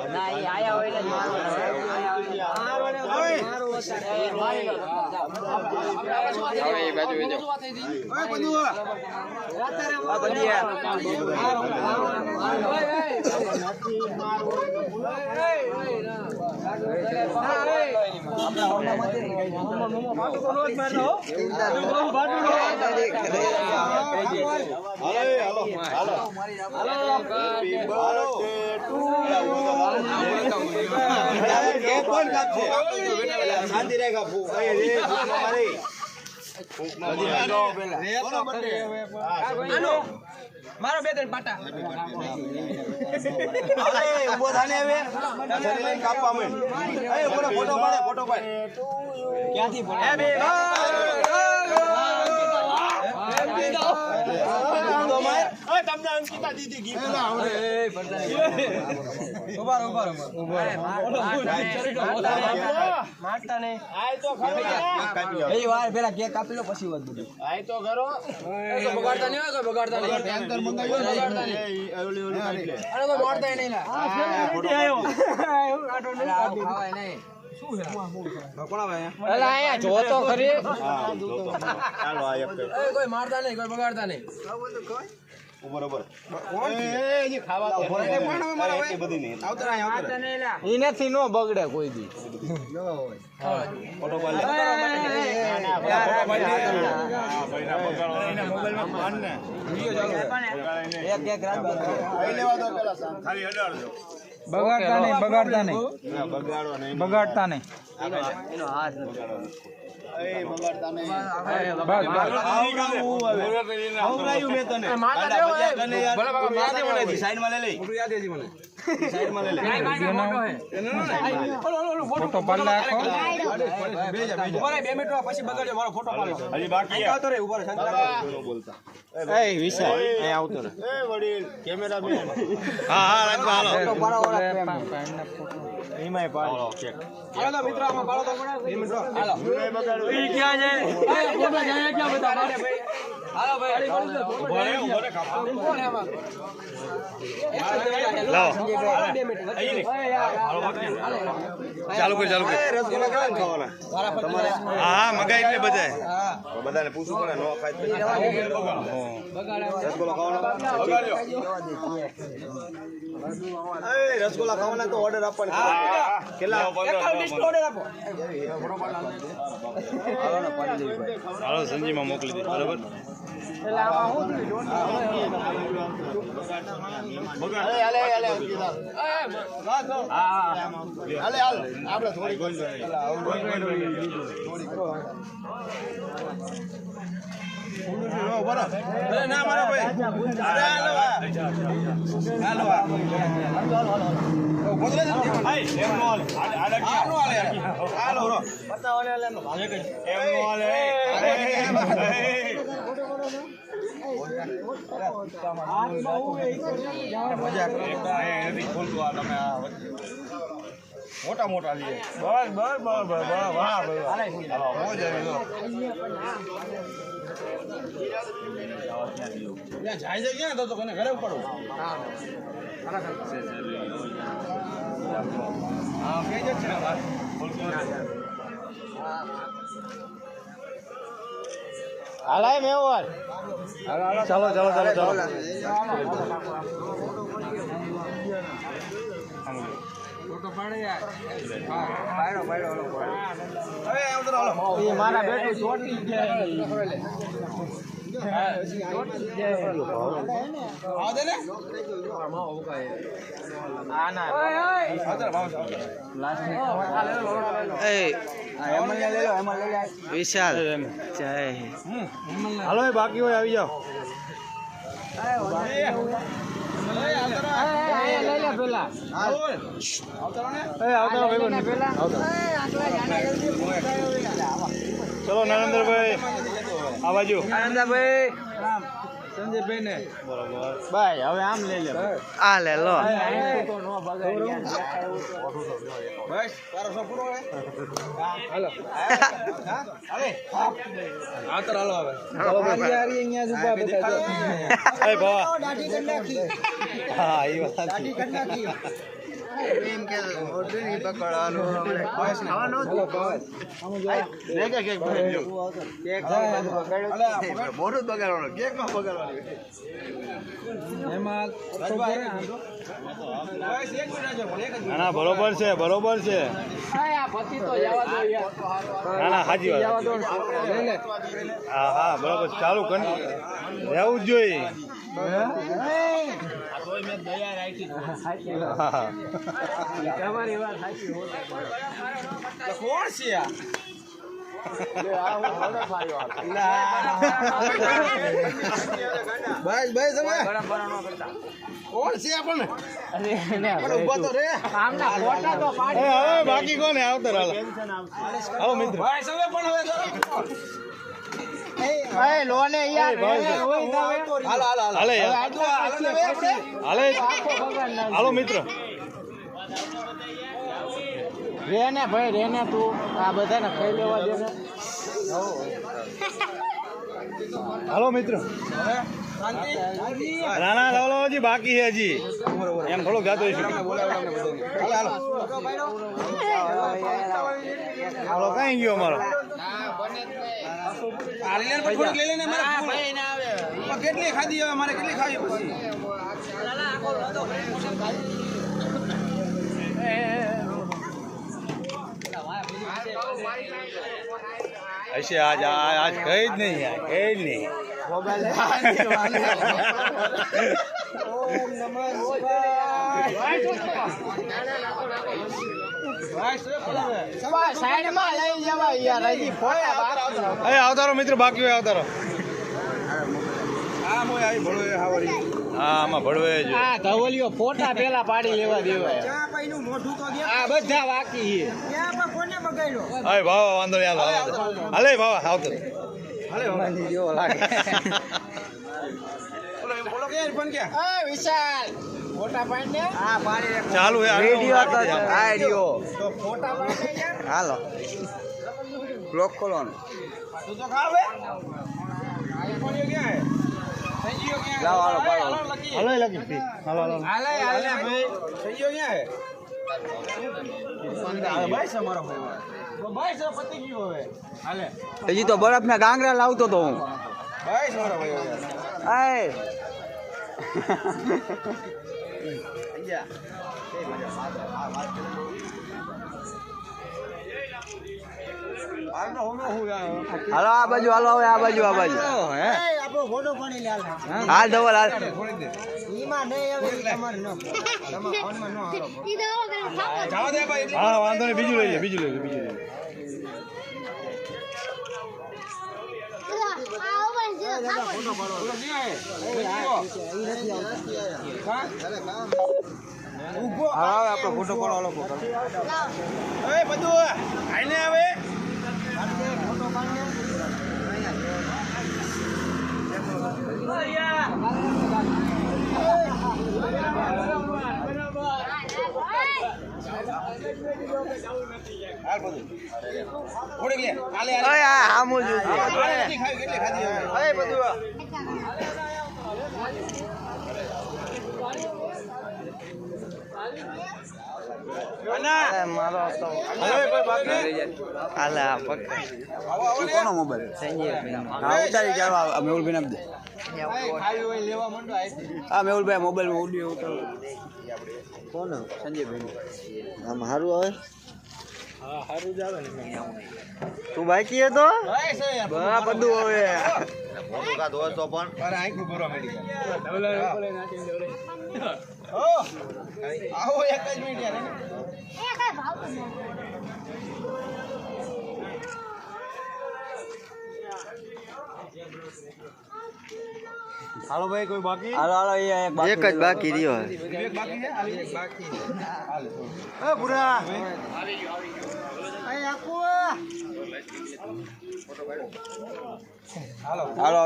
ના એ આયા હોય ને શાંતિ રેખા મારો બે ત્રણ પાટા ઉભો થાને હવે કાપવા માંડ ફોટો પાડે ક્યાંથી પડે તમને અંકિતા દીદી ગીત મારતા નહીં આય તો ખરો એ વાર પેલા કેક કાપી લો પછી વાત બધું આય તો ખરો બગાડતા નહીં હોય કોઈ બગાડતા નહીં ટેન્કર મંગાવ્યો બગાડતા નહીં ઓલી અરે કોઈ મોડતા નહીં લા ખાવાય નહીં જોતો ખરી ચાલો આ એક કોઈ મારતા નહીં કોઈ બગાડતા નહીં બરોબર એ ખાવા તો એટલી બધી નહીં એનાથી નો બગડે કોઈ દી ફોટો પાડ મોબાઈલમાં ને વિડિયો ચાલુ એક રાત લઈ લેવા દો પેલા ખાલી અડાડજો બગાડતા નહીં બગાડો નહીં બગાડતા નહીં એનો હાથ એ બગાડતા નહીં આવરાયું મે તને સાઈડમાં લઈ લે સાઈડમાં લઈ લે ફોટો પાડી નાખો ઉભા 2 મિનિટ પછી બગાડજો મારો ફોટો પાડો હજી બાકી આવતો રે ઉભા શાંતિ બોલતા એ વિશાલ એ આવતો ને એ વડીલ કેમેરામેન હા રાજબા હાલો એમાંય પાડો કેક હાલો તો મિત્રો આમાં પાડો તો પડે 2 મિનિટ હાલો ઈ ક્યાં છે ફોટો જાય ક્યાં બધા ભાઈ હાલો ભાઈ ઉભરે કાપો ચાલુ કર રસગુલ્લા કેવા ખાવાના તમારે હા મગાઈ એટલે બધાય બધાને પૂછવું પડે નો ખાય રસગુલ્લા ખાવાના બગાડ્યો એ રસગુલ્લા ખાવાના તો ઓર્ડર આપવાનો કેટલા ઓર્ડર આપો હાલો સંજીમાં મોકલી દે બરાબર આપણે થોડી ના મારો ભાઈ મોટા મોટા લઈએ બસ બસ બસ બસ વાહ મોજ જાય છે ક્યાં તો કોને ઘરે પડો હા કે જ છે હાલાય મેવર ચાલો ચાલો ચાલો ચાલો ફોટો પાડે યાર પાડો હવે આવતો હાલો એ મારા બેટું ચોટી જાય આવ દે ને આ ના આવતો ભાવ વિશાલ જય હાલો એ બાકી હોય આવી જાઓ ચલો નરેન્દ્રભાઈ આ બાજુ આનંદભાઈ સંજયભાઈ ને બરોબર ભાઈ હવે આમ લઈ લે આ લે લો બસ તારો સો પૂરો હે હાલો હવે આવતર હાલો હવે અહીંયા જ ઉભા બેઠા એ બાવા દાઢી કરી નાખી હા એ વાત દાઢી કરી નાખી એમ કે ઓર્ડર પકડવાનું આપણે ખાવાનું લે કે કેક બગાડ્યો કેક મોઢું બગાડવાનું કેક માં બગાડવાનું એમાં ના ના બરોબર છે ના ના હાજી વાત હા હા બરોબર ચાલુ કરી રહેવું જ જોઈએ કોણ છે આ? બસ બસ હવે કોણ છે આપણને ઉભો તો રે હવે બાકી કોને આવતર હાલો મિત્રો બસ હવે પણ હવે હાલે હાલો મિત્ર રેને ભાઈ રેને તું આ બધાને ખાઈ લેવા દે ને હાલો મિત્ર રાણા લાવલો હજી બાકી છે હજી એમ થોડોક જાતો હાલો કઈ ગયો અમારો કેટલી ખાધી હવે મારે કેટલી ખાવી પછી હશે આજ કઈ જ નહીં યાર કઈ જ નહીં આવતારો મિત્ર બાકી હોય આવતારો હા આમાં ભળવે જ આ ધવલિયો ફોટા પેલા પાડી લેવા દેવાય આ બધા બાકી છે અરે ભાવ વાંધો નહીં હાલો હાલે ભાવ આવતો વિશાલ ફોટા પાડી ને હા પાડી ચાલુ હે ફોટા પાડી હાલો બ્લોક ખોલવાનું તું તો ખાવ હે કોણીઓ ક્યાં હે સંજીઓ ક્યાં લાવો, હાલો, પાડો. હાલો લકી હાલો લગી હાલો હાલો હાલે ભાઈ સંજીઓ ક્યાં હે ભાઈ છે મારો ભાઈ ભાઈ છે પતી ગયો હવે હાલે હજી તો બરફના ગાંગરા લાવતો તો હું ભાઈ છે મારો ભાઈ આય હાલો આ બાજુ હાલો હવે આ બાજુ આપણો ફોટો પાણી લે હાલ ધવલ હાલ ઈમાં નહીં હવે તમારે ન તમારા ફોનમાં ન હાલો જાવ દે ભાઈ હા વાંધો નહીં બીજું લઈ લે બીજું લઈ લે ઉભો હા આપણો ફોટો પાડો હાલો એ બધું આઈને આવે હાલ બધું ઓડી લે હાલે ઓય આ હામુ જો કેટલી ખાધી હવે એ બધું મારો તો હાલે આ પકડ કોનો મોબાઈલ હા ઉતારી જાવ મેહુલભાઈ નામ દે ખાવી હોય લેવા માંડો આઈ હા મેહુલભાઈ મોબાઈલમાં ઓડિયો ઉતારો કોણ સંજયભાઈ આમ હારું આવે હા સારું જ આવે ને તું બાકી હે તો ભાઈ છે બા બધું હવે મોટું કાં ધોય તો પણ અરે આંખું ભરવા મળી ઓ આવો એક જ મિનિટ યાર હાલો ભાઈ કોઈ બાકી હાલો હાલો એક જ બાકી રહ્યો એક બાકી છે આલી એક બાકી છે હાલ એ પૂરા હાલો હાલો